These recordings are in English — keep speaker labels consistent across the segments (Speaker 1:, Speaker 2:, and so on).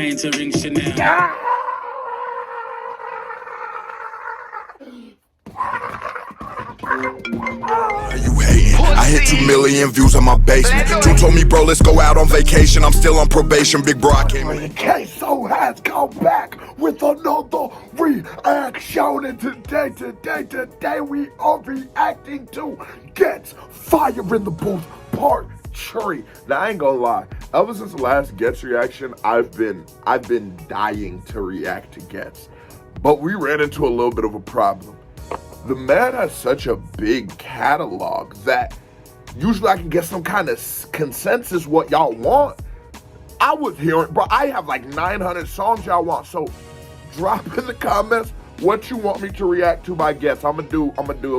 Speaker 1: trying to ring Chanel.
Speaker 2: You hating? I hit 2 million views on my basement. Two told me, bro, let's go out on vacation. I'm still on probation, big bro. I came in.
Speaker 3: Queso has come back with another reaction, and today we are reacting to Ghetts Fire in the Booth Part 3. Now I ain't gonna lie, ever since the last Ghetts reaction, I've been dying to react to Ghetts, but we ran into a little bit of a problem. The man has such a big catalog that usually I can get some kind of consensus what y'all want. I was hearing, bro, I have like 900 songs y'all want, so drop in the comments what you want me to react to by Ghetts. I'm gonna do,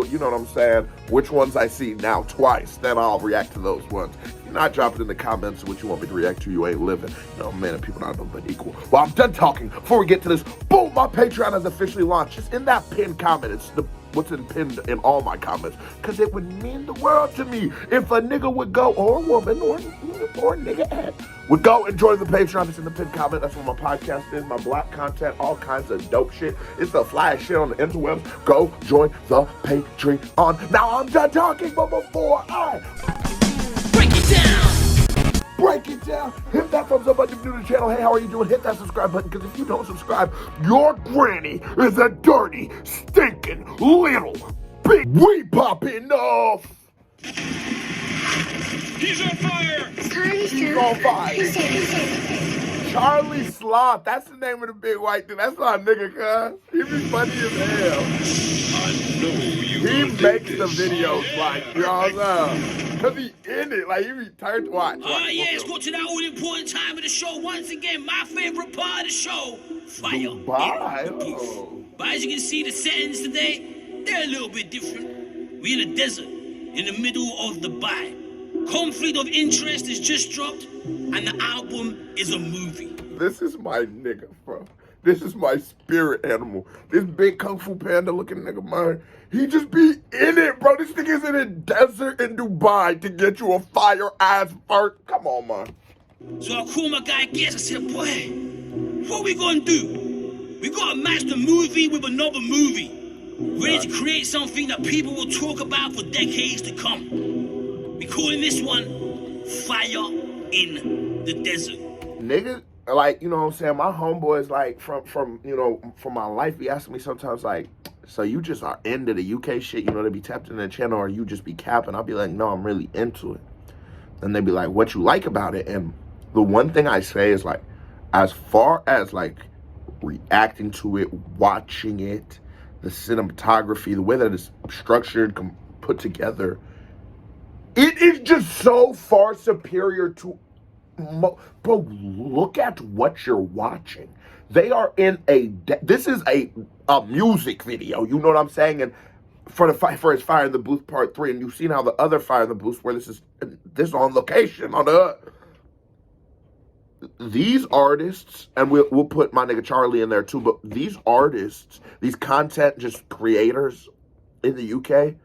Speaker 3: you know what I'm saying, which ones I see now twice, then I'll react to those ones. If you're not dropping in the comments what you want me to react to, you ain't living. No, man, and people not nothing but equal. Well, I'm done talking. Before we get to this, boom, my Patreon has officially launched. Just in that pinned comment, it's what's pinned in all my comments, because it would mean the world to me if a nigga would go, or a woman, or a nigga would go and join the Patreon. It's in the pinned comment. That's where my podcast is, my black content, all kinds of dope shit. It's the flyest shit on the interwebs. Go join the Patreon. Now I'm done talking, but before I break it down, hit that thumbs up button if you're new to the channel. Hey, how are you doing? Hit that subscribe button, because if you don't subscribe, your granny is a dirty, stinking, little, big. We popping off.
Speaker 1: He's on fire!
Speaker 3: He's on fire. Charlie Sloth, that's the name of the big white dude. That's not a nigga, cuz. He be funny as hell.
Speaker 1: I know you.
Speaker 3: He makes the videos like, you know what I'm saying? Because he in it, like he be turned to watch.
Speaker 1: Yes, go to that all important time of the show. Once again, my favorite part of the show, fire.
Speaker 3: Dubai.
Speaker 1: But as you can see, the settings today, they're a little bit different. We're in a desert, in the middle of Dubai. Conflict of Interest is just dropped, and the album is a movie.
Speaker 3: This is my nigga, bro. This is my spirit animal. This big Kung Fu Panda looking nigga, man. He just be in it, bro. This nigga's in a desert in Dubai to get you a fire ass fart. Come on, man.
Speaker 1: So I called my guy Ghetts. I said, boy, what we gonna do? We gotta match the movie with another movie. Ready to create something that people will talk about for decades to come. We calling this one Fire in the Desert.
Speaker 3: Nigga, like, you know what I'm saying? My homeboys, like, from you know, from my life, be asking me sometimes, like, so you just are into the UK shit, you know, they be tapped in the channel, or you just be capping. I'll be like, no, I'm really into it. And they be like, what you like about it? And the one thing I say is, like, as far as, like, reacting to it, watching it, the cinematography, the way that it's structured, put together, it is just so far superior to, bro, look at what you're watching. They are in this is a music video, you know what I'm saying? And for his Fire in the Booth Part 3, and you've seen how the other Fire in the Booth, where this is on location, on the, these artists, and we'll put my nigga Charlie in there too, but these artists, these content just creators in the UK,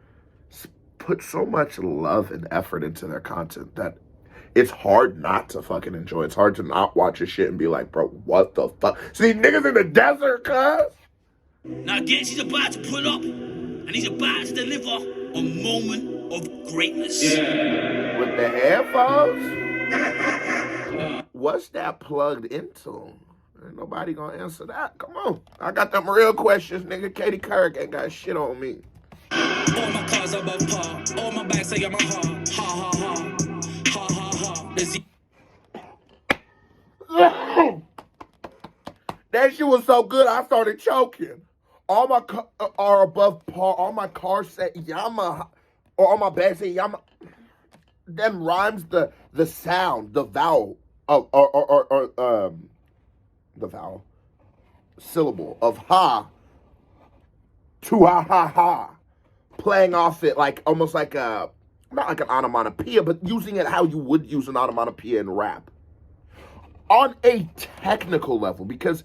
Speaker 3: put so much love and effort into their content that it's hard not to fucking enjoy. It's hard to not watch his shit and be like, bro, what the fuck? See, niggas in the desert, cuz?
Speaker 1: Now Ghetts, he's about to pull up, and he's about to deliver a moment of greatness.
Speaker 3: With the headphones? What's that plugged into? Ain't nobody gonna answer that. Come on. I got them real questions, nigga. Katie Couric ain't got shit on me.
Speaker 4: All my cars above par. All my bags say I'm a ha. Ha ha ha. Ha ha ha.
Speaker 3: That shit was so good, I started choking. All my are above par. All my cars say Yamaha. Or all my bags say Yamaha. Then rhymes the sound, the vowel of the vowel syllable of ha to ha ha ha. Playing off it like almost like a, not like an onomatopoeia, but using it how you would use an onomatopoeia in rap. On a technical level, because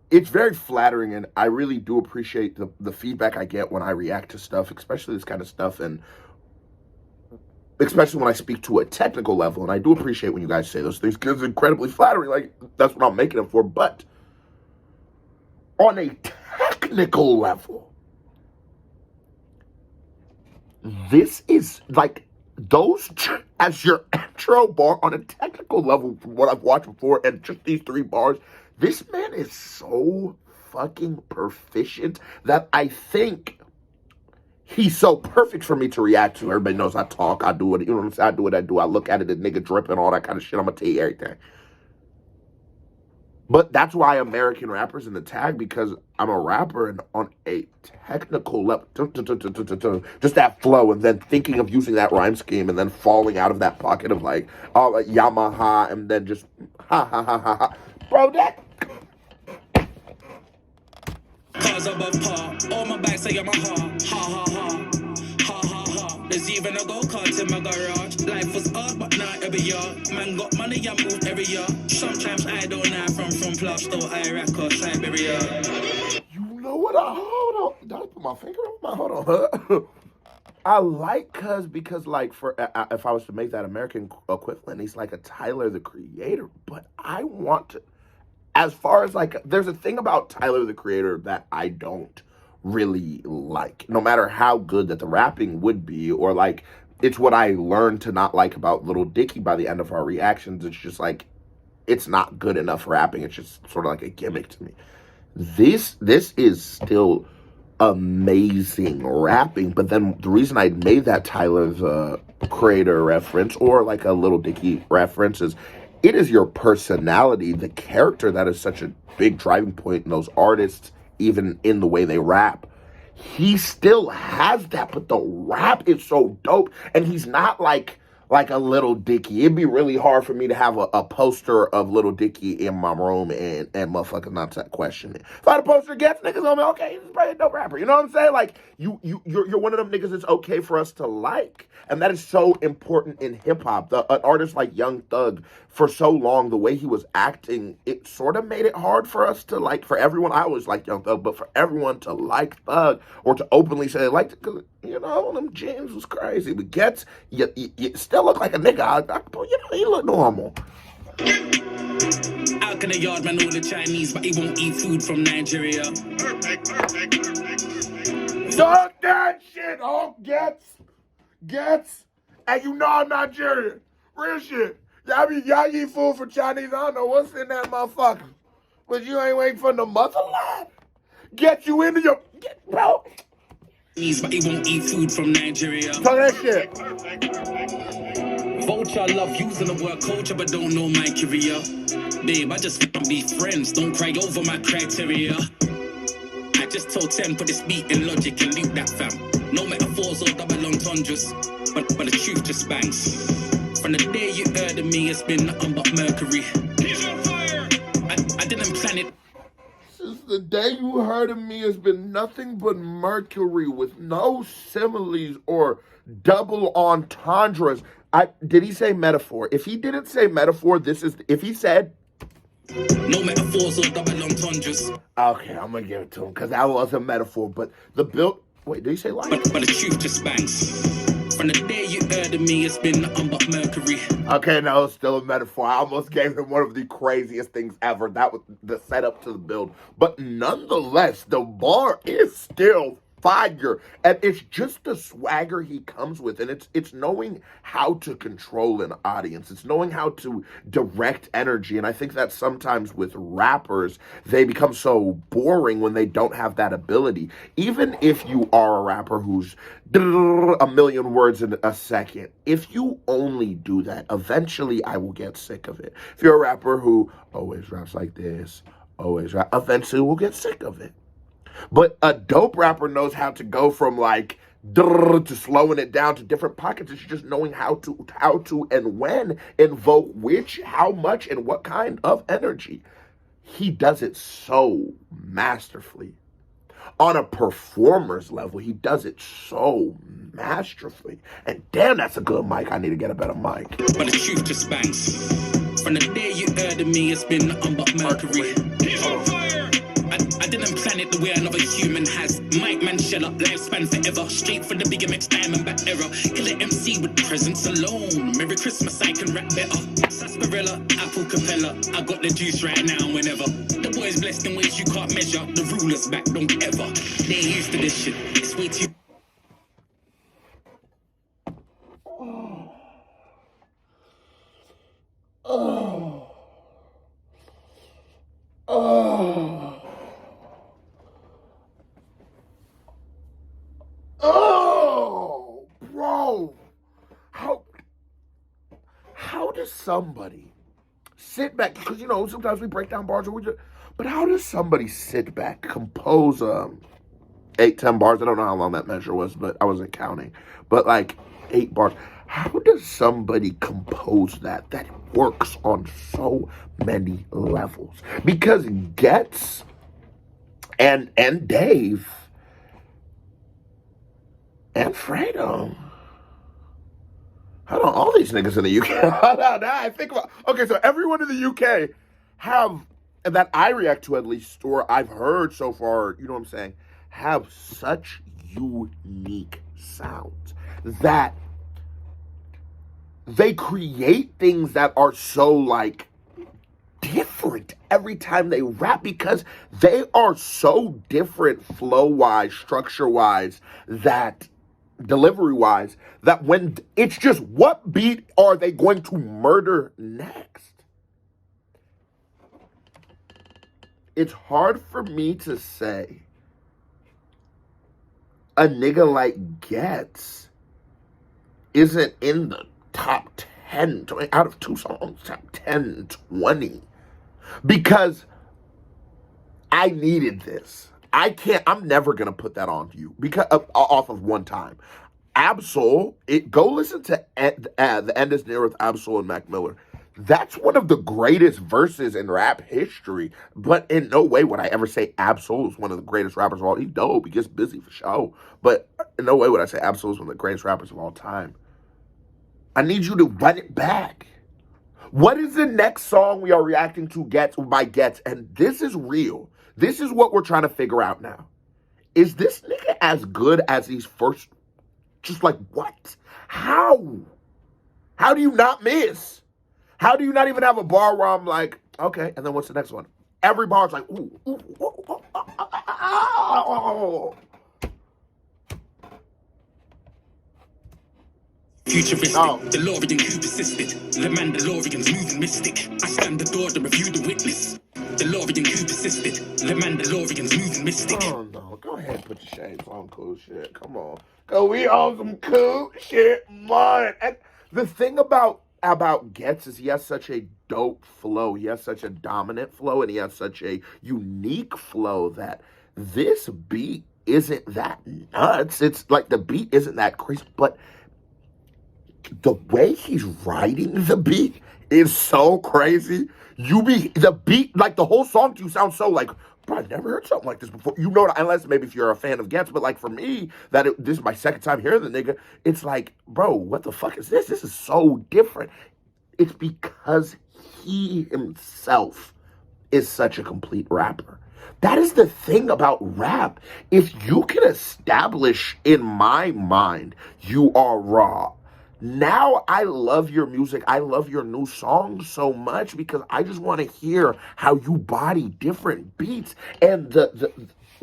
Speaker 3: it's very flattering, and I really do appreciate the feedback I get when I react to stuff, especially this kind of stuff. And especially when I speak to a technical level, and I do appreciate when you guys say those things because it's incredibly flattering. Like, that's what I'm making it for. But on a technical level, this is like those as your intro bar on a technical level from what I've watched before, and just these 3 bars. This man is so fucking proficient that I think he's so perfect for me to react to. Everybody knows I talk, I do it, you know what I'm saying? I do what I do. I look at it, the nigga dripping, all that kind of shit. I'm gonna tell you everything. But that's why American rappers in the tag, because I'm a rapper and on a technical level, just that flow, and then thinking of using that rhyme scheme and then falling out of that pocket of like, oh, like Yamaha, and then just ha ha ha ha ha. Bro, that.
Speaker 4: Cars above par, all my bags say I'm a ha, ha ha ha, ha ha ha. There's even a go-kart in my garage. Life was hard, but not every year. Man got money, I move every year. Sometimes I don't know from Plasto, Iraq or Siberia.
Speaker 3: You know what? Hold on. Did I put my finger on my? Hold on. I like because like for if I was to make that American equivalent, he's like a Tyler the Creator. But I want to. As far as like, there's a thing about Tyler the Creator that I don't really like, no matter how good that the rapping would be, or like, it's what I learned to not like about Lil Dicky by the end of our reactions. It's just like, it's not good enough rapping. It's just sort of like a gimmick to me. This is still amazing rapping, but then the reason I made that Tyler the Creator reference, or like a Lil Dicky reference, is it is your personality, the character, that is such a big driving point in those artists, even in the way they rap. He still has that, but the rap is so dope, and he's not like a Lil Dicky. It'd be really hard for me to have a poster of Lil Dicky in my room and motherfuckers not to question it. If I had a poster of Ghetts, niggas gonna be okay, he's probably a dope rapper. You know what I'm saying? Like, you're one of them niggas that's okay for us to like. And that is so important in hip-hop. An artist like Young Thug, for so long, the way he was acting, it sort of made it hard for us to like, for everyone, I always like Young Thug, but for everyone to like Thug, or to openly say they liked it, because, you know, them jeans was crazy. But Ghetts, you still look like a nigga. You know, he look normal.
Speaker 4: Out in the yard, man, all the Chinese, but he won't eat food from Nigeria.
Speaker 3: Perfect. Talk that shit, oh, Ghetts, and you know I'm Nigerian. Real shit. Y'all eat food for Chinese. I don't know what's in that motherfucker. But you ain't waiting for the motherland. Get you into your... bro.
Speaker 4: But he won't eat food from Nigeria.
Speaker 3: Talk that shit.
Speaker 4: Vulture, love using the word culture, but don't know my career. Babe, I just want to be friends. Don't cry over my criteria. I just told 10, put this beat in Logic and loop that fam. No metaphors or double entendres, but the truth just bangs. From the day you heard of me, it's been nothing but Mercury. He's on fire! I didn't plan it.
Speaker 3: Since the day you heard of me, it's been nothing but Mercury, with no similes or double entendres. Did he say metaphor? If he didn't say metaphor, this is... If he said...
Speaker 4: No metaphors or double entendres.
Speaker 3: Okay, I'm gonna give it to him, because that was a metaphor, but the build... Wait, did he say light?
Speaker 4: But the truth just bangs. From the day you heard of me, it's been nothing but Mercury.
Speaker 3: Okay, no, it's still a metaphor. I almost gave him one of the craziest things ever. That was the setup to the build. But nonetheless, the bar is still fire. And it's just the swagger he comes with. And it's knowing how to control an audience. It's knowing how to direct energy. And I think that sometimes with rappers, they become so boring when they don't have that ability. Even if you are a rapper who's a million words in a second, if you only do that, eventually I will get sick of it. If you're a rapper who always raps like this, eventually we'll get sick of it. But a dope rapper knows how to go from like to slowing it down to different pockets. It's just knowing how to and when invoke which, how much, and what kind of energy. He does it so masterfully. On a performer's level, he does it so masterfully. And damn, that's a good mic. I need to get a better mic.
Speaker 4: But the truth just bangs. From the day you heard of me, it's been nothing but Mercury. He's on fire! I didn't plan done it the way another human has. Mike man shell up, lifespan forever. Straight for the big MX diamond back error. Killer MC with presence alone. Merry Christmas, I can rap better. Sarsaparilla, apple capella. I got the juice right now and whenever. The boys blessed in ways you can't measure. The rulers back don't ever. They ain't used to this shit. It's way too.
Speaker 3: Oh, bro. How does somebody sit back? Because, you know, sometimes we break down bars, but how does somebody sit back, compose 8-10 bars? I don't know how long that measure was, but I wasn't counting. But like 8 bars. How does somebody compose that works on so many levels? Because Ghetts and Dave and Fredo, hold on, all these niggas in the UK. I think about, okay, so everyone in the UK have, that I react to at least, or I've heard so far, you know what I'm saying, have such unique sounds that they create things that are so, like, different every time they rap because they are so different flow-wise, structure-wise, that delivery-wise, that when it's just what beat are they going to murder next? It's hard for me to say a nigga like Ghetts isn't in the top 10, 20, out of 2 songs, top 10, 20. Because I needed this. I'm never going to put that on you because off of one time. Absol, go listen to The End Is Near with Absol and Mac Miller. That's one of the greatest verses in rap history. But in no way would I ever say Absol is one of the greatest rappers of all time. He's dope. He gets busy for show. But in no way would I say Absol is one of the greatest rappers of all time. I need you to run it back. What is the next song we are reacting to by Ghetts? And this is real. This is what we're trying to figure out now. Is this nigga as good as these first? Just like, what? How? How do you not miss? How do you not even have a bar where I'm like, okay, and then what's the next one? Every bar's like, ooh, ooh, ooh, ooh, oh.
Speaker 4: Futuristic, DeLorean who persisted. The Mandalorian's moving mystic. I stand the door to review the witness. DeLorean who persisted. The Mandalorian's moving mystic.
Speaker 3: Oh no, go ahead and put your shades on, cool shit. Come on. Cause we on some cool shit, man. And the thing about Ghetts is he has such a dope flow. He has such a dominant flow, and he has such a unique flow that this beat isn't that nuts. It's like the beat isn't that crazy, but the way he's writing the beat is so crazy. The beat, like the whole song to you sounds so like, bro, I've never heard something like this before. You know, unless maybe if you're a fan of Ghetts, but like for me, this is my second time hearing the nigga. It's like, bro, what the fuck is this? This is so different. It's because he himself is such a complete rapper. That is the thing about rap. If you can establish in my mind, you are raw. Now I love your music. I love your new songs so much because I just want to hear how you body different beats. And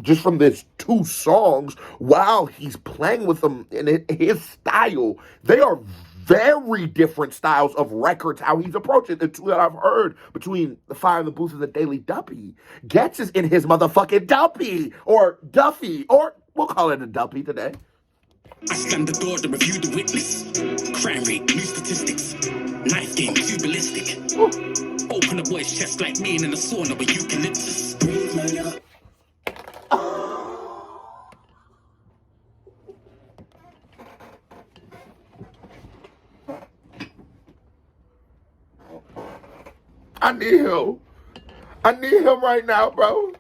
Speaker 3: just from these 2 songs, while he's playing with them in his style, they are very different styles of records, how he's approaching the 2 that I've heard between The Fire in the Booth and The Daily Duppy. Ghetts is in his motherfucking Duppy or Duffy, or we'll call it a Duppy today.
Speaker 4: I stand the door to review the witness. Crime rate, new statistics. Knife game, too ballistic. Open a boy's chest like me in a sauna with eucalyptus. Breathe, my nigga.
Speaker 3: I need him right now, bro.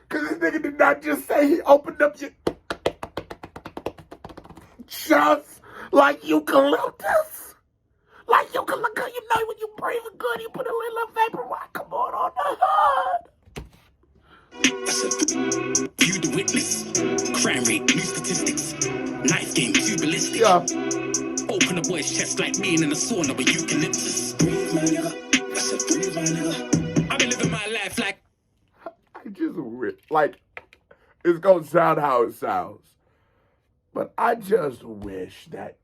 Speaker 3: Cause this nigga did not just say he opened up your just like eucalyptus. Like eucalyptus, you know when you breathe good, you put a little vapor rock. Come on the hood.
Speaker 4: crime rate, new statistics. Knife game, too ballistic.
Speaker 3: Yeah.
Speaker 4: Open a boy's chest like being in a sauna with eucalyptus. Breathe, my nigga. I said, breathe, my nigga. I've been living my life like.
Speaker 3: I just wish, like, it's gonna sound how it sounds, but I just wish that.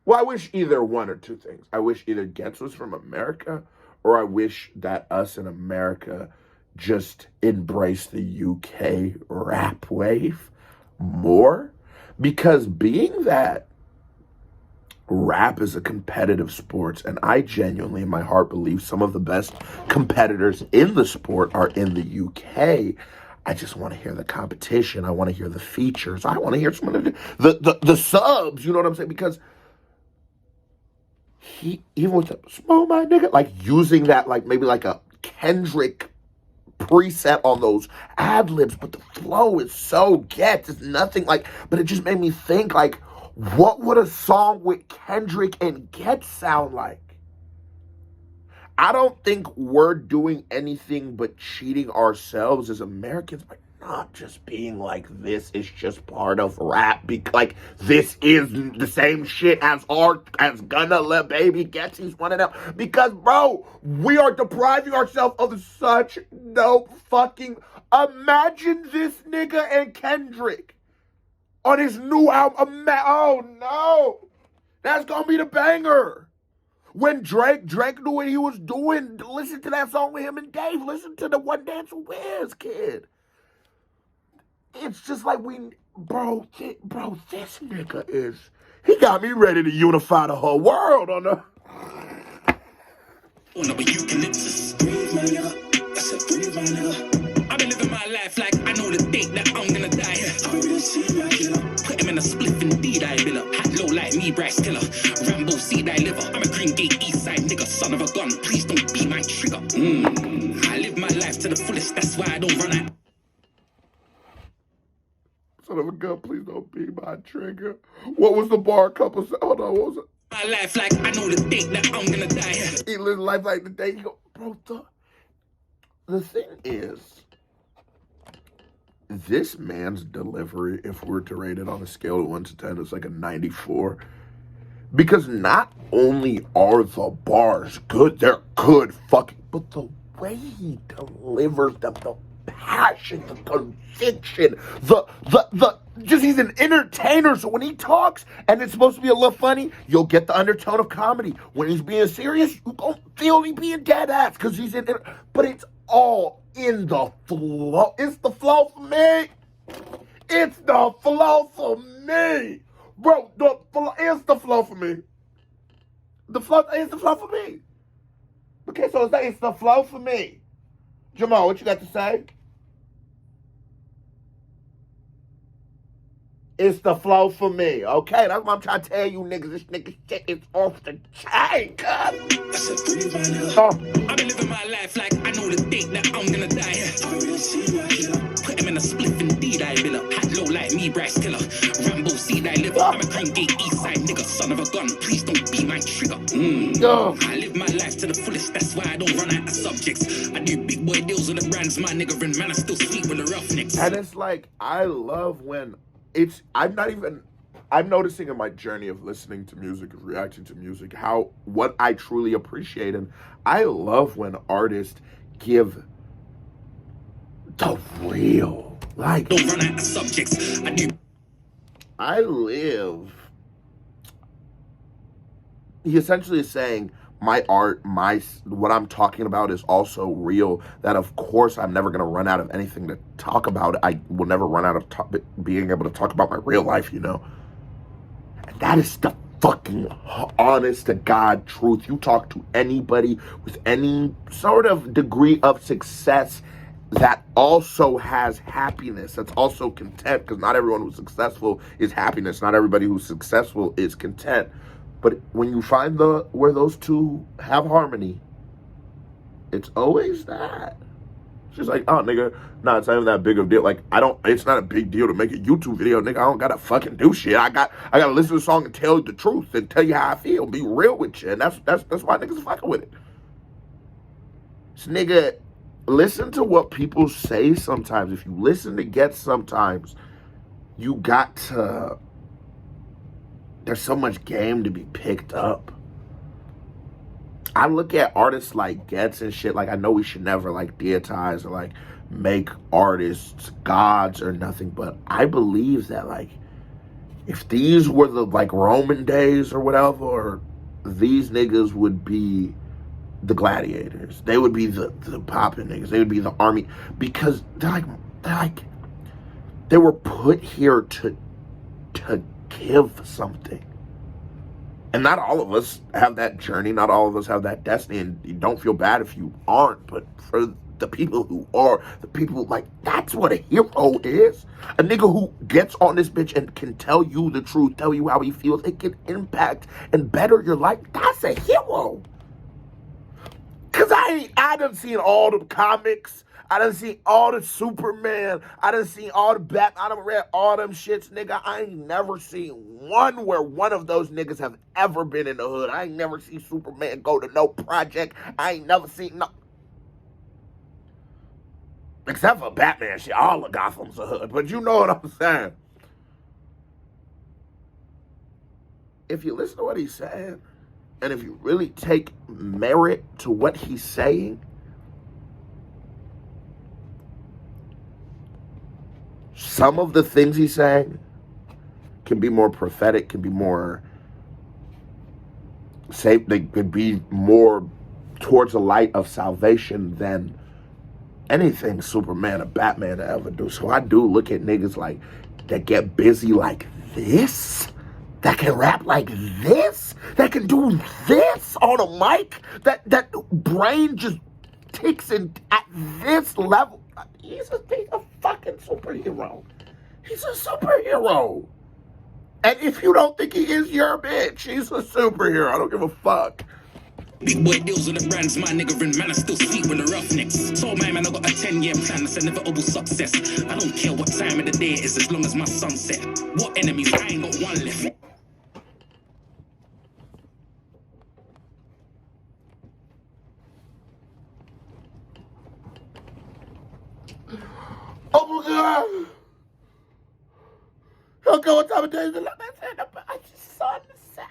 Speaker 3: Well, I wish either one or two things. I wish either Ghetts was from America, or I wish that us in America just embrace the UK rap wave more. Because being that rap is a competitive sport, and I genuinely in my heart believe some of the best competitors in the sport are in the UK, I just want to hear the competition. I want to hear the features. I want to hear some of the subs, you know what I'm saying? Because he, even with the small my nigga, like using that, like maybe like a Kendrick preset on those ad libs, but the flow is so Ghetts. It's nothing like, but it just made me think, like, what would a song with Kendrick and Ghetts sound like? I don't think we're doing anything but cheating ourselves as Americans by not just being like, this is just part of rap. Like, this is the same shit as Gunna, Lil Baby, Ghetts, he's one of them. Because, bro, we are depriving ourselves of such dope fucking... Imagine this nigga and Kendrick on his new album. Oh, no. That's gonna be the banger. When Drake knew what he was doing, listen to that song with him and Dave. Listen to the One Dance with Wiz, kid. It's just like bro, this nigga is, he got me ready to unify the whole world on the...
Speaker 4: Oh no, but eucalyptus. Breathe, my nigga. I said, breathe, my nigga. I've been living my life like I know the date that I'm gonna die. I really see my killer. Put him in a spliff, indeed I will. Hat low like me, Bryce Tiller. Rambo, seed I liver. I'm a Green Gate East Side nigga, son of a gun. Please don't be my trigger. I live my life to the fullest, that's why I don't run out.
Speaker 3: Son of a gun, please don't be my trigger. What was the bar couple said? Hold on, what was it?
Speaker 4: My life like I know the date that I'm gonna die.
Speaker 3: He lives life like the day you go. Bro, the thing is, this man's delivery, if we're to rate it on a scale of 1 to 10, is like a 94. Because not only are the bars good, they're good fucking, but the way he delivers them, the passion, the conviction, just he's an entertainer. So when he talks and it's supposed to be a little funny, you'll get the undertone of comedy. When he's being serious, you don't feel he being dead ass because he's in it. But it's all in the flow. It's the flow for me. It's the flow for me. Bro, it's the flow for me. It's the flow for me. Okay, so it's the flow for me. Jamal, what you got to say? It's the flow for me. Okay, that's what I'm trying to tell you niggas. This nigga shit is off the chain, cuz.
Speaker 4: I said, breathe, my nigga. I've been living my life like I know the date that I'm gonna die. I really see my killer. Put him in a spliff, indeed I will. Hat low like me, Bryce Tiller. Rambo, seed I liver. I'm a Green Gate East Side nigga, son of a gun. Please don't be my trigger. I live my life to the fullest, that's why I don't run out of subjects. I do big boy deals with the brands, my nigga, and man, I still sleep with the roughnecks.
Speaker 3: And it's like, I love when I'm noticing in my journey of listening to music, of reacting to music, what I truly appreciate. And I love when artists give the real, like,
Speaker 4: don't run out of subjects.
Speaker 3: He essentially is saying, my art, what I'm talking about is also real. That of course I'm never gonna run out of anything to talk about. I will never run out of being able to talk about my real life, you know. And that is the fucking honest to God truth. You talk to anybody with any sort of degree of success that also has happiness, that's also content, because not everyone who's successful is happiness. Not everybody who's successful is content. But when you find where those two have harmony, it's always that. It's just like, oh, nigga, nah, it's not even that big of a deal. Like, it's not a big deal to make a YouTube video, nigga. I don't gotta fucking do shit. I gotta listen to the song and tell you the truth and tell you how I feel, be real with you. And that's why niggas are fucking with it. So, nigga, listen to what people say sometimes. If you listen to Ghetts sometimes, you got to, there's so much game to be picked up. I look at artists like Ghetts and shit, like, I know we should never, like, deitize or, like, make artists gods or nothing, but I believe that, like, if these were the, like, Roman days or whatever, or these niggas would be the gladiators. They would be the poppin' niggas. They would be the army, because they were put here to give something. And not all of us have that journey. Not all of us have that destiny. And you don't feel bad if you aren't. But for the people who are, the people, like, that's what a hero is. A nigga who gets on this bitch and can tell you the truth, tell you how he feels. It can impact and better your life. That's a hero. Because I done seen all the comics. I done seen all the Superman. I done seen all the Batman. I done read all them shits, nigga. I ain't never seen one where one of those niggas have ever been in the hood. I ain't never seen Superman go to no project. I ain't never seen no... Except for Batman shit. All of Gotham's a hood. But you know what I'm saying. If you listen to what he's saying, and if you really take merit to what he's saying, some of the things he's saying can be more prophetic, can be more safe, they could be more towards the light of salvation than anything Superman or Batman to ever do. So I do look at niggas like that get busy like this, that can rap like this, that can do this on a mic, that brain just ticks in at this level. He's a fucking superhero. He's a superhero. And if you don't think he is, you're a bitch. He's a superhero. I don't give a fuck.
Speaker 4: Big boy deals with the brands, my nigga and man, I still sleep with the roughnecks. So my man, I got a 10-year plan, that's inevitable success. I don't care what time of the day it is, as long as my sunset. What enemies? I ain't got one left.
Speaker 3: Oh my God. Okay, what time of day is it? I just saw the sound.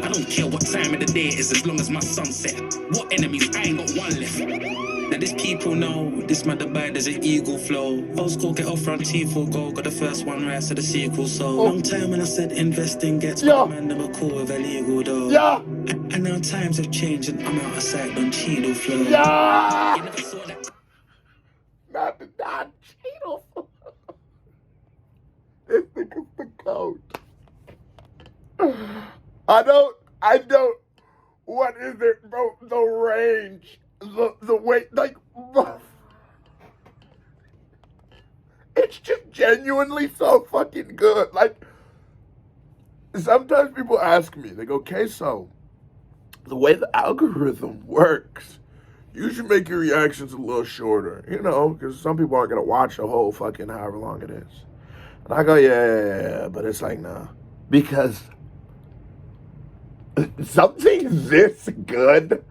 Speaker 4: I don't care what time of the day it is, as long as my sunset. What enemies? I ain't got one left. Now these people know this man abide as an eagle flow. Old school get off front teeth will go. Got the first one right, so the sequel. So long time when I said investing gets my man never cool with illegal though.
Speaker 3: Yeah.
Speaker 4: And now times have changed and I'm out of sight on Cheeto flow.
Speaker 3: Yeah.
Speaker 4: You never saw that.
Speaker 3: Not Cheeto. This nigga's the goat. I don't, what is it, bro? The range, the weight, like, it's just genuinely so fucking good. Like, sometimes people ask me, they go, okay, so the way the algorithm works, you should make your reactions a little shorter, you know, because some people aren't going to watch a whole fucking however long it is. And I go, yeah, but it's like, nah, because something this good,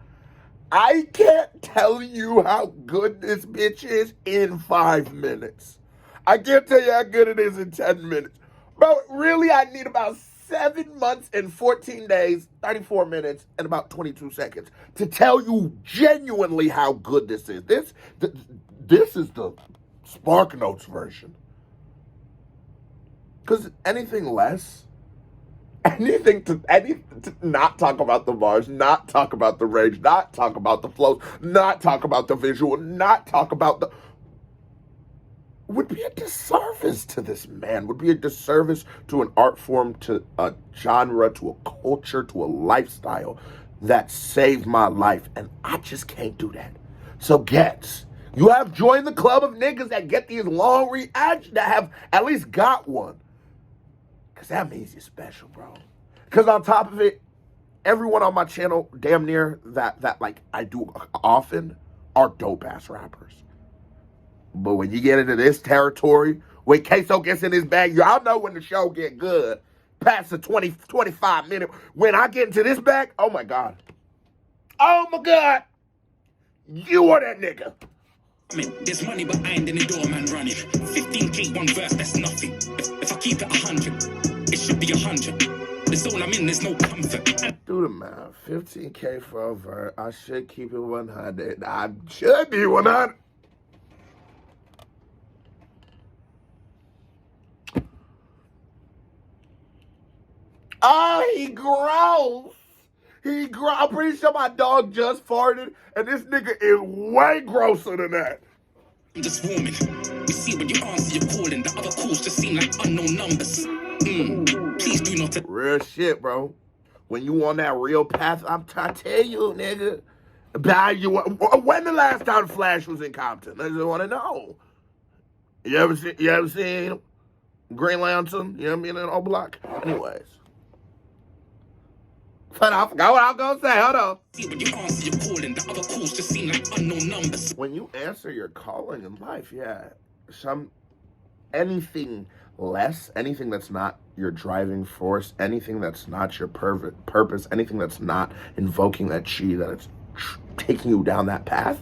Speaker 3: I can't tell you how good this bitch is in 5 minutes. I can't tell you how good it is in 10 minutes. Bro, really, I need about 7 months and 14 days, 34 minutes, and about 22 seconds to tell you genuinely how good this is. This is the Spark Notes version. Because anything less, anything to not talk about the bars, not talk about the range, not talk about the flows, not talk about the visual, not talk about the... would be a disservice to this man, would be a disservice to an art form, to a genre, to a culture, to a lifestyle that saved my life. And I just can't do that. So Ghetts, you have joined the club of niggas that get these long reactions, that have at least got one. Because that means you're special, bro. Because on top of it, everyone on my channel, damn near, that like I do often, are dope-ass rappers. But when you get into this territory, when Queso gets in his bag, y'all know when the show get good. Past the 20, 25 minute. When I get into this bag, oh my God. Oh my God. You are that nigga.
Speaker 4: There's money behind any door, man, running. 15K, one verse, that's nothing. If I keep it 100, it should be 100. The zone I'm in, there's no comfort.
Speaker 3: Do the math. 15K for a verse. I should keep it 100. I should be 100. Oh, he gross. I'm pretty sure my dog just farted, and this nigga is way grosser than that.
Speaker 4: I'm just warming. You see, when you answer your calling, the other calls just seem like unknown numbers. Please do not.
Speaker 3: Real shit, bro. When you on that real path, I'm trying to tell you, nigga. When the last time Flash was in Compton? I just want to know. You ever seen Green Lantern? You know what I mean? In O Block? Anyways. But I forgot what I was going to say. Hold on.
Speaker 4: See, when you answer your calling, the other calls just seem like unknown numbers.
Speaker 3: When you answer your calling in life, yeah. Anything less, anything that's not your driving force, anything that's not your purpose, anything that's not invoking that chi, that it's taking you down that path,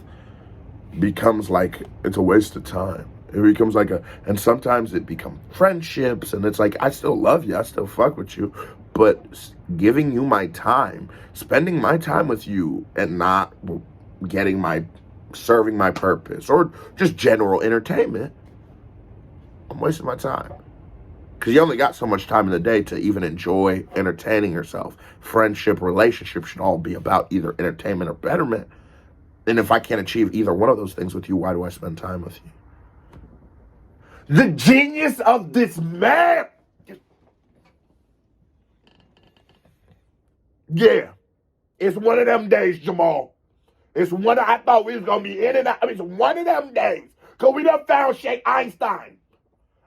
Speaker 3: becomes like, it's a waste of time. It becomes like and sometimes it becomes friendships, and it's like, I still love you, I still fuck with you, but giving you my time, spending my time with you and not serving my purpose or just general entertainment, I'm wasting my time. Because you only got so much time in the day to even enjoy entertaining yourself. Friendship, relationship should all be about either entertainment or betterment. And if I can't achieve either one of those things with you, why do I spend time with you? The genius of this man. Yeah. It's one of them days, Jamal. I thought we was going to be in and out. It's one of them days. Because we done found Sheikh Einstein.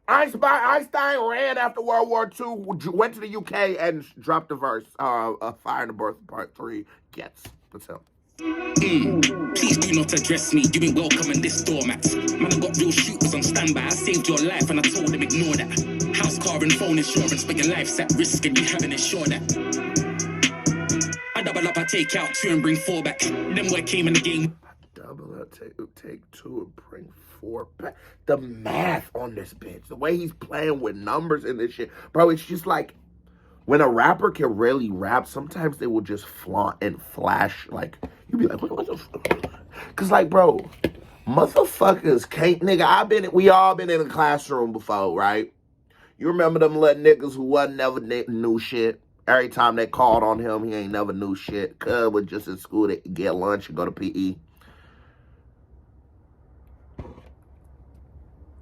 Speaker 3: Einstein ran after World War II, went to the UK and dropped the verse, Fire in the Birth Part 3, Ghetts. That's him.
Speaker 4: Please do not address me. You ain't welcome in this doormat. Man, I got real shooters on standby. I saved your life and I told them ignore that. House, car and phone insurance, but your life's at risk and you haven't insured that. I double up, I take out 2 and bring 4 back. Them where came in the game.
Speaker 3: Double up, take 2 and bring 4 back. The math on this bitch, the way he's playing with numbers and this shit, bro, it's just like, when a rapper can really rap, sometimes they will just flaunt and flash, like, you be like, what the fuck? Because, like, bro, motherfuckers can't, nigga, we all been in a classroom before, right? You remember them little niggas who wasn't never knew shit? Every time they called on him, he ain't never knew shit. Cuz was just in school to get lunch and go to PE.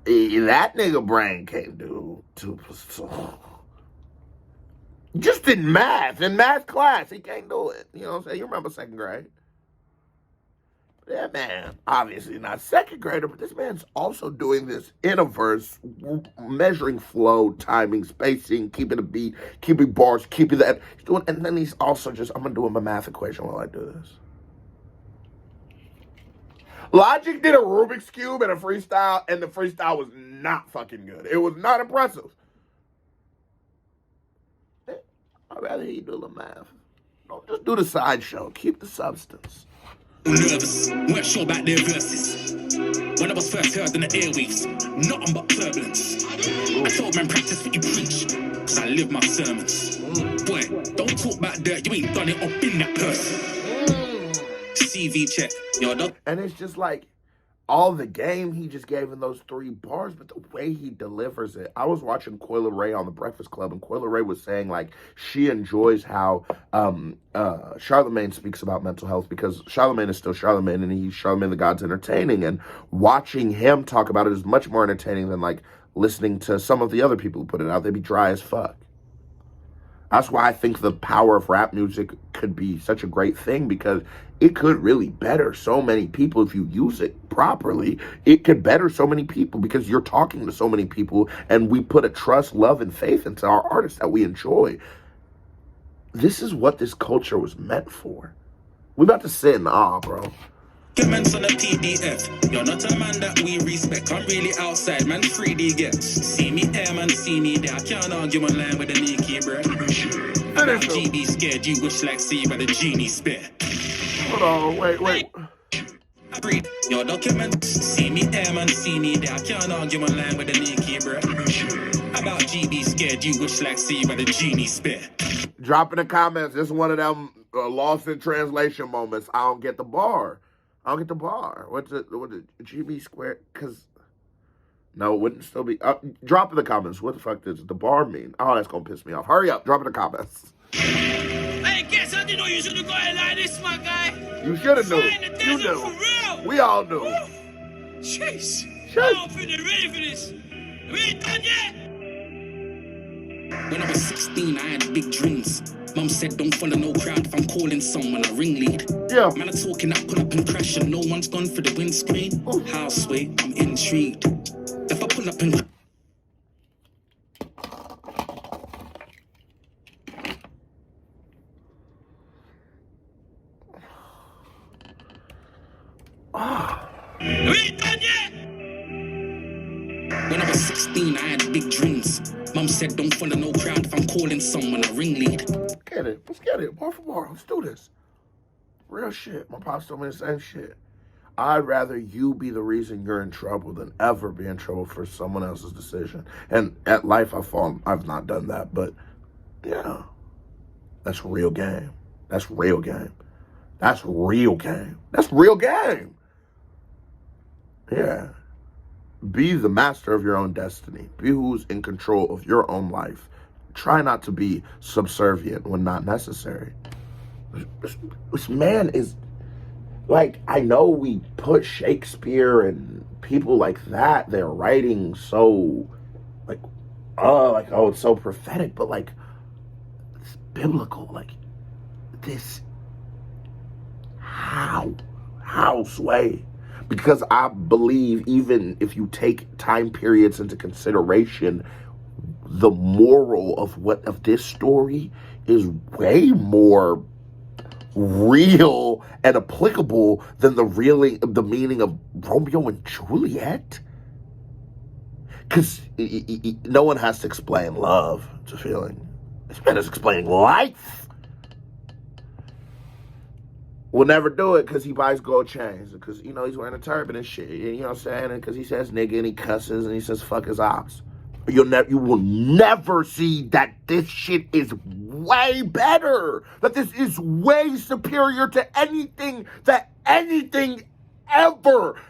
Speaker 3: That nigga brain can't do 2%. Just in math class, he can't do it. You know what I'm saying? You remember 2nd grade. That man, obviously not 2nd grader, but this man's also doing this in a verse, measuring flow, timing, spacing, keeping a beat, keeping bars, keeping that. He's doing, and then he's also just, I'm going to do him a math equation while I do this. Logic did a Rubik's Cube and a freestyle, and the freestyle was not fucking good. It was not impressive. I'd rather he do the math. Don't just do the sideshow. Keep the substance.
Speaker 4: Nervous, weren't sure about their verses. When I was first heard in the airwaves, nothing but turbulence. I told man, practice what you preach, cause I live my sermons. Boy, don't talk about dirt, you ain't done it or been that person. CV check, yo, dog.
Speaker 3: And it's just like, all the game he just gave in those 3 bars, but the way he delivers it. I was watching Coyle Ray on The Breakfast Club, and Coyle Ray was saying, like, she enjoys how Charlemagne speaks about mental health, because Charlemagne is still Charlemagne, and he's Charlemagne the God's entertaining, and watching him talk about it is much more entertaining than, like, listening to some of the other people who put it out. They'd be dry as fuck. That's why I think the power of rap music could be such a great thing, because it could really better so many people if you use it properly. It could better so many people because you're talking to so many people, and we put a trust, love, and faith into our artists that we enjoy. This is what this culture was meant for. We're about to sit in awe, bro.
Speaker 4: Comments on the PDF. You're not a man that we respect. I'm really outside, man. 3D Ghetts. See me here, man. See me there. I can't argue online with a Nikki, bro. GB scared. You wish like see by the genie spare.
Speaker 3: Hold on, wait.
Speaker 4: I breathe. Your documents, see me there, man, see me there. I can't argue my line with the Nikki, bro. About GB scared, you wish like see by the genie spare.
Speaker 3: Drop in the comments. This is one of them lost in translation moments. I don't get the bar. I don't get the bar. What's the GB squared? Because, no, it wouldn't still be. Drop in the comments. What the fuck does the bar mean? Oh, that's going to piss me off. Hurry up. Drop in the comments.
Speaker 1: Hey, Ghetts, I didn't know you should have gone like this, my guy.
Speaker 3: You should have known.
Speaker 1: Flying the
Speaker 3: You
Speaker 1: desert
Speaker 3: knew.
Speaker 1: for real.
Speaker 3: We all knew.
Speaker 1: Woo. Jeez.
Speaker 3: Jeez.
Speaker 1: I don't think they're ready for this. We ain't done yet.
Speaker 4: When I was 16, I had big dreams. Mum said, don't follow no crowd if I'm calling someone a ringlead.
Speaker 3: Yeah.
Speaker 4: Man, I'm talking, I pull up and crash and no one's gone for the windscreen. Houseway, I'm intrigued. If I pull up and...
Speaker 1: We ain't done yet.
Speaker 4: When I was 16, I had big dreams. Mum said, don't follow no crowd if I'm calling someone a ringlead.
Speaker 3: Get it. Let's get it. Bar for bar. Let's do this. Real shit. My pops told me the same shit. I'd rather you be the reason you're in trouble than ever be in trouble for someone else's decision. And at life, I've not done that. But, yeah. That's real game. That's real game. That's real game. That's real game. Yeah. Be the master of your own destiny. Be who's in control of your own life. Try not to be subservient when not necessary. This man is, like, I know we put Shakespeare and people like that, they're writing so, oh, it's so prophetic, but, like, it's biblical. Like, this, how sway? Because I believe even if you take time periods into consideration, the moral of this story is way more real and applicable than the meaning of Romeo and Juliet. Because no one has to explain love. It's a feeling. This man is explaining life. Will never do it because he buys gold chains. Because, he's wearing a turban and shit. You know what I'm saying? And because he says nigga and he cusses and he says fuck his ops. You will never see that this shit is way better. That this is way superior to anything ever.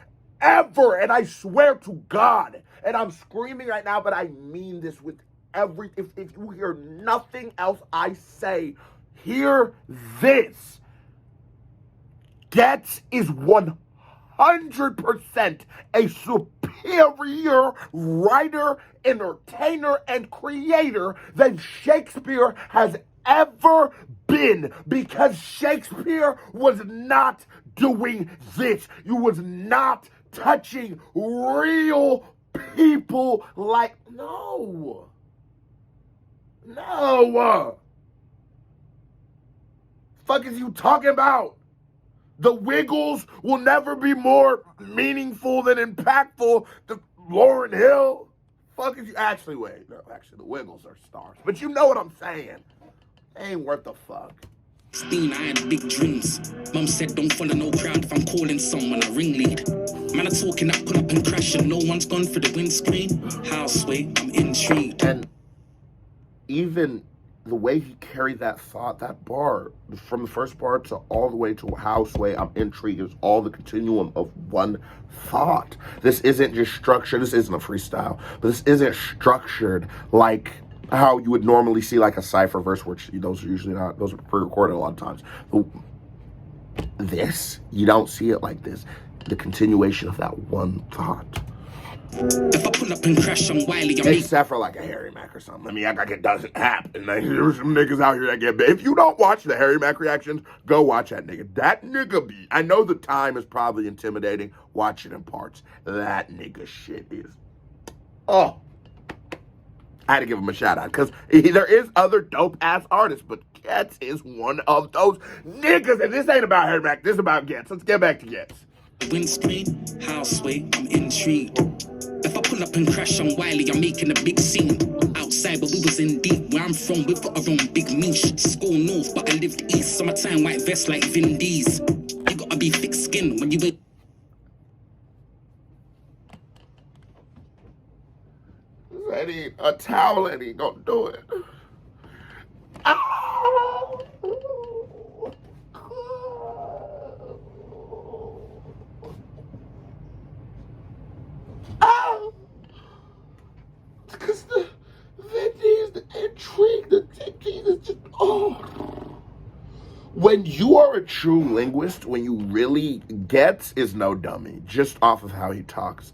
Speaker 3: And I swear to God. And I'm screaming right now, but I mean this with everything. If you hear nothing else I say, hear this. Ghetts is 100% a superior writer, entertainer, and creator than Shakespeare has ever been, because Shakespeare was not doing this. You was not touching real people like, no. Fuck is you talking about? The Wiggles will never be more meaningful than impactful than Lauryn Hill. Fuck is you actually wait. No, actually the Wiggles are stars. But you know what I'm saying. They ain't worth the fuck.
Speaker 4: 16, I had big dreams. Mum said don't follow no crowd if I'm calling someone a ringlead. Man, I'm talking, I pull up and crash and no one's gone for the windscreen. Houseway, I'm intrigued.
Speaker 3: And even the way he carried that thought, that bar, from the first bar to all the way to Houseway, I'm intrigued, is all the continuum of one thought. This isn't just structured. This isn't a freestyle. But this isn't structured like how you would normally see like a cipher verse, which those are usually not, those are pre-recorded a lot of times. But this, you don't see it like this. The continuation of that one thought.
Speaker 4: If I pull up and crash, I'm wily.
Speaker 3: Except for like a Harry Mack or something. I mean, act like it doesn't happen. Like, there's some niggas out here that get big. If you don't watch the Harry Mack reactions, go watch that nigga. That nigga be, I know the time is probably intimidating. Watch it in parts. That nigga shit is, oh. I had to give him a shout out because there is other dope ass artists, but Ghetts is one of those niggas. And this ain't about Harry Mack. This is about Ghetts. Let's get back to Ghetts.
Speaker 4: Windscreen, houseway, I'm intrigued. If I pull up and crash, I'm wily, I'm making a big scene. Outside, but we was in deep. Where I'm from, we've got our own big niche. School north, but I lived east. Summertime, white vest like Vin D's. You gotta be thick skinned when you
Speaker 3: ain't a towel ain't gonna do it. Ow! Ow! Because the intrigue, the thinking is just, oh. When you are a true linguist, when you really Ghetts is no dummy, just off of how he talks.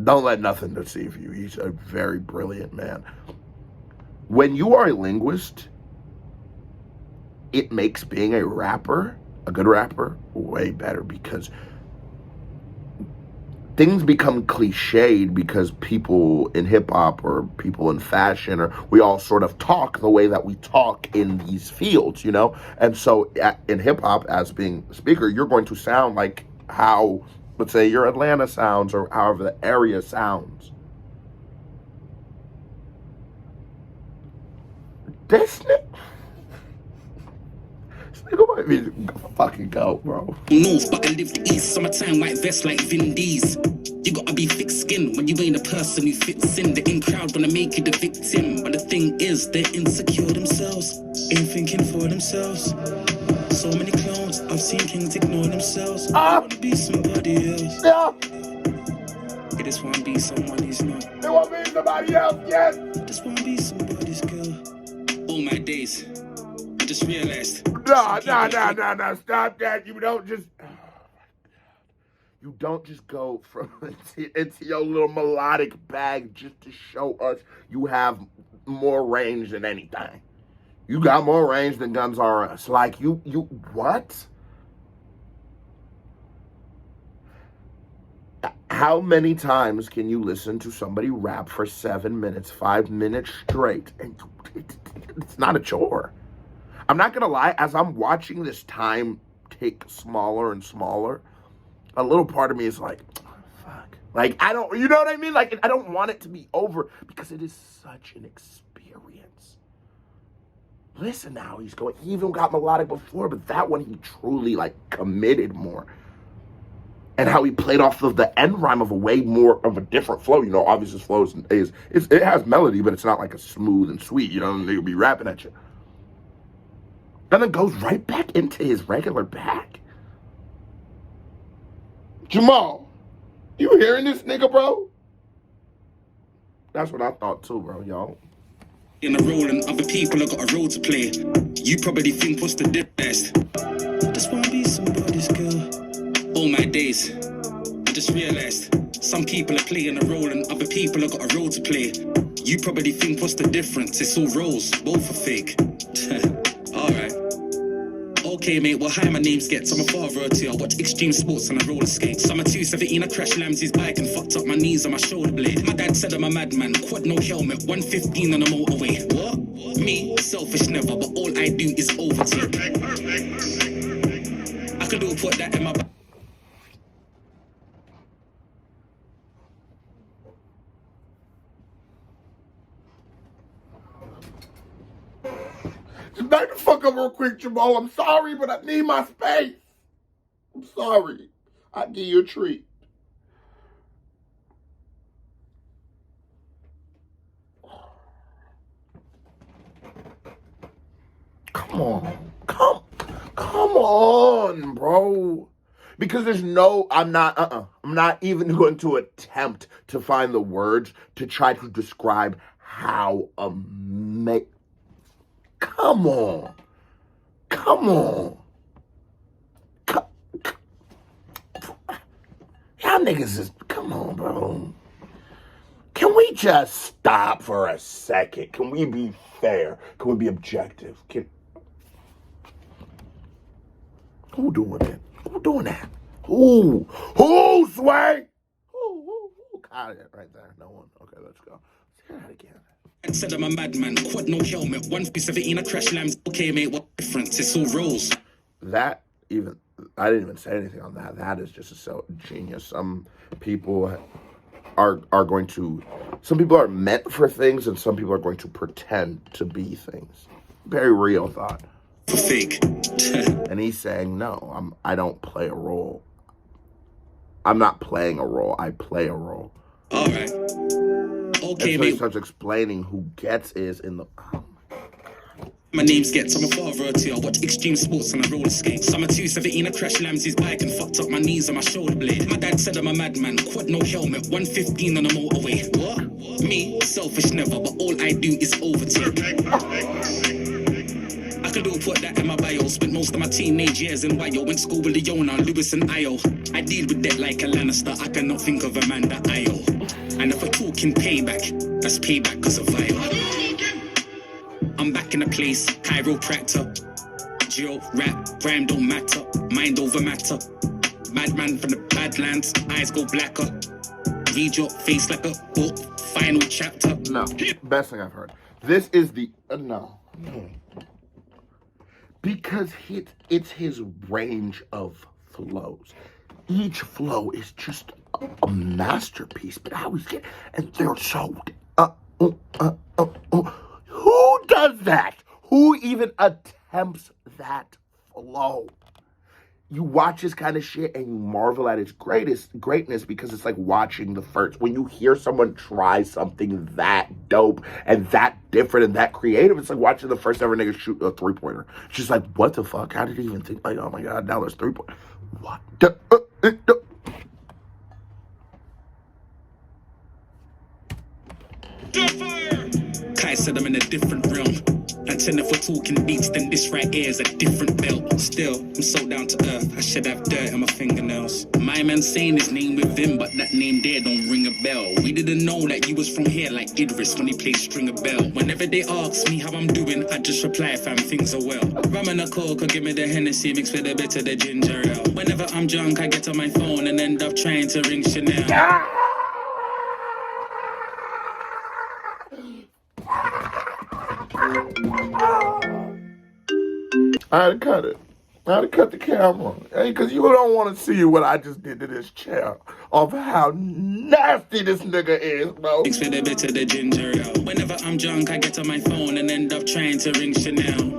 Speaker 3: Don't let nothing deceive you. He's a very brilliant man. When you are a linguist, it makes being a rapper, a good rapper, way better because things become cliched because people in hip-hop or people in fashion or we all sort of talk the way that we talk in these fields, you know? And so in hip-hop, as being a speaker, you're going to sound like how, let's say, your Atlanta sounds or however the area sounds. This nigga might be fucking go, bro.
Speaker 4: North, but I live the east. Summertime, white vest like Vin D's. You gotta be thick skinned when you ain't a person who fits in. The in crowd wanna make you the victim. But the thing is, they're insecure themselves. Ain't thinking for themselves. So many clowns, I've seen kings ignore themselves. I wanna be somebody else.
Speaker 3: Yeah.
Speaker 4: I just wanna be somebody's man.
Speaker 3: They want to be somebody else, yes.
Speaker 4: I just wanna be somebody's girl. All my days, I just realized.
Speaker 3: No, stop that. You don't just, oh my God. You don't just go from into your little melodic bag just to show us you have more range than anything. You got more range than Guns R Us. Like, you, what? How many times can you listen to somebody rap for 7 minutes, 5 minutes straight, and it's not a chore? I'm not gonna lie, as I'm watching this time take smaller and smaller, a little part of me is like, oh, fuck. Like, I don't, you know what I mean? Like, I don't want it to be over because it is such an experience. Listen now, he even got melodic before, but that one he truly, like, committed more. And how he played off of the end rhyme of a way more of a different flow. You know, obviously his flow it has melody, but it's not like a smooth and sweet, you know, they'll be rapping at you. And then goes right back into his regular bag. Jamal, you hearing this nigga, bro? That's what I thought too, bro, y'all.
Speaker 4: In a role and other people have got a role to play. You probably think what's the difference? I just wanna be somebody's girl. All my days, I just realized some people are playing a role and other people have got a role to play. You probably think what's the difference? It's all roles, both are fake. Alright. Okay, mate, well, hi, my name's Ghetts. I'm a father too. I watch extreme sports and I roller skate. Summer 217, I crashed Lamsey's bike and fucked up my knees on my shoulder blade. My dad said I'm a madman, quad no helmet, 115 on the motorway. What? Me? Selfish never, but all I do is overtake. I could all put that in my back.
Speaker 3: Back the fuck up real quick, Jamal. I'm sorry, but I need my space. I'm sorry. I'll give you a treat. Come on. Come on, bro. Because there's no, I'm not even going to attempt to find the words to try to describe how amazing. Come on. Y'all niggas is, come on, bro. Can we just stop for a second? Can we be fair? Can we be objective? Who doing it? Who doing that? Who, Sway? Who got it right there? No one. Okay, let's go. Let's hear that again.
Speaker 4: I said I'm a madman, quad no helmet, 117, I crash lambs. Okay, mate, what difference? It's all rolls.
Speaker 3: That even, I didn't even say anything on that. That is just so genius. Some people are going to, some people are meant for things and some people are going to pretend to be things. Very real thought.
Speaker 4: For fake.
Speaker 3: And he's saying, no, I don't play a role. I'm not playing a role. I play a role.
Speaker 4: All right. Okay,
Speaker 3: And so he
Speaker 4: mate.
Speaker 3: starts explaining who Ghetts is in the...
Speaker 4: My name's Ghetts, I'm a father of two. I watch extreme sports and I roller skates. I'm a 217, I crash lambs his bike and fucked up my knees and my shoulder blade. My dad said I'm a madman, quad no helmet, 115 on the motorway. What? Me? Selfish never, but all I do is overtake. I could all put that in my bio. Spent most of my teenage years in Wyo. Went to school with Leona, Lewis and Io. I deal with debt like a Lannister. I cannot think of a man that I owe. And if we're talking payback, that's payback because of Vio. I'm back in the place, chiropractor. Geo, rap, rhyme don't matter. Mind over matter. Madman from the Badlands, eyes go blacker. Read your face like a book, final chapter.
Speaker 3: No, best thing I've heard. This is the... no. Because it's his range of flows. Each flow is just a masterpiece. But how he's getting... And they're so... Who does that? Who even attempts that flow? You watch this kind of shit and you marvel at its greatness because it's like watching the first. When you hear someone try something that dope and that different and that creative, it's like watching the first ever nigga shoot a three-pointer. It's just like, what the fuck? How did he even think? Like, oh my God, now there's three-pointer. What?
Speaker 4: Kai said I'm in a different realm. And then if we're talking beats, then this right here is a different belt. Still, I'm so down to earth, I should have dirt on my fingernails. My man saying his name with him, but that name there don't ring a bell. We didn't know that you was from here like Idris when he played String a Bell. Whenever they ask me how I'm doing, I just reply, fam, things are well. Rum and a coke, or give me the Hennessy mixed with a bit of the ginger ale. Whenever I'm drunk, I get on my phone and end up trying to ring Chanel.
Speaker 3: I had to cut it. I had to cut the camera. Because you don't want to see what I just did to this chair. Of how nasty this nigga is, bro.
Speaker 4: Mix with a bit of the ginger ale. Whenever I'm drunk, I get on my phone and end up trying to ring Chanel.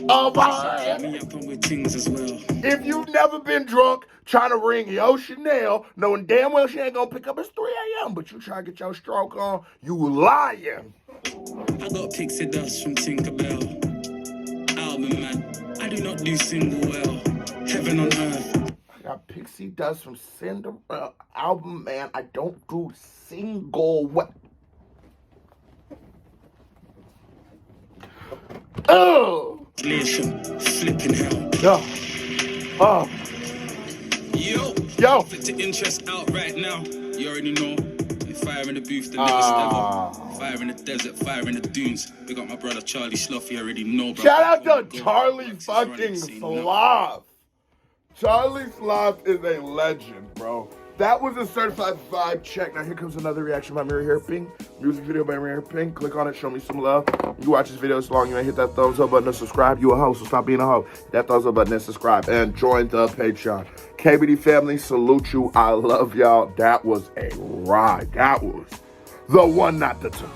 Speaker 3: Oh my.
Speaker 4: Me up on with things as well.
Speaker 3: If you've never been drunk trying to ring yo Chanel, knowing damn well she ain't gonna pick up, it's 3 a.m., but you try to get your stroke on, you lying.
Speaker 4: I got pixie dust from Tinkerbell. Album man, I do not do single well. Heaven on earth.
Speaker 3: I got pixie dust from Cinderella. Album man, I don't do single well. Oh.
Speaker 4: Flipping hell.
Speaker 3: Yo. Oh.
Speaker 4: Yo. Flip to interest out right now. You already know. Fire in the booth, the niggas step. Fire in the desert, fire in the dunes. We got my brother Charlie Slough, you already know, bro.
Speaker 3: Shout out to Charlie fucking Slough. Charlie Slough is a legend, bro. That was a certified vibe check. Now here comes another reaction by Mirror Hair Pink. Music video by Mirror Hair Pink. Click on it, show me some love. You watch this video so long, you may hit that thumbs up button and subscribe. You a host, so stop being a hoe. Hit that thumbs up button and subscribe. And join the Patreon. KBD family, salute you. I love y'all. That was a ride. That was the one, not the two.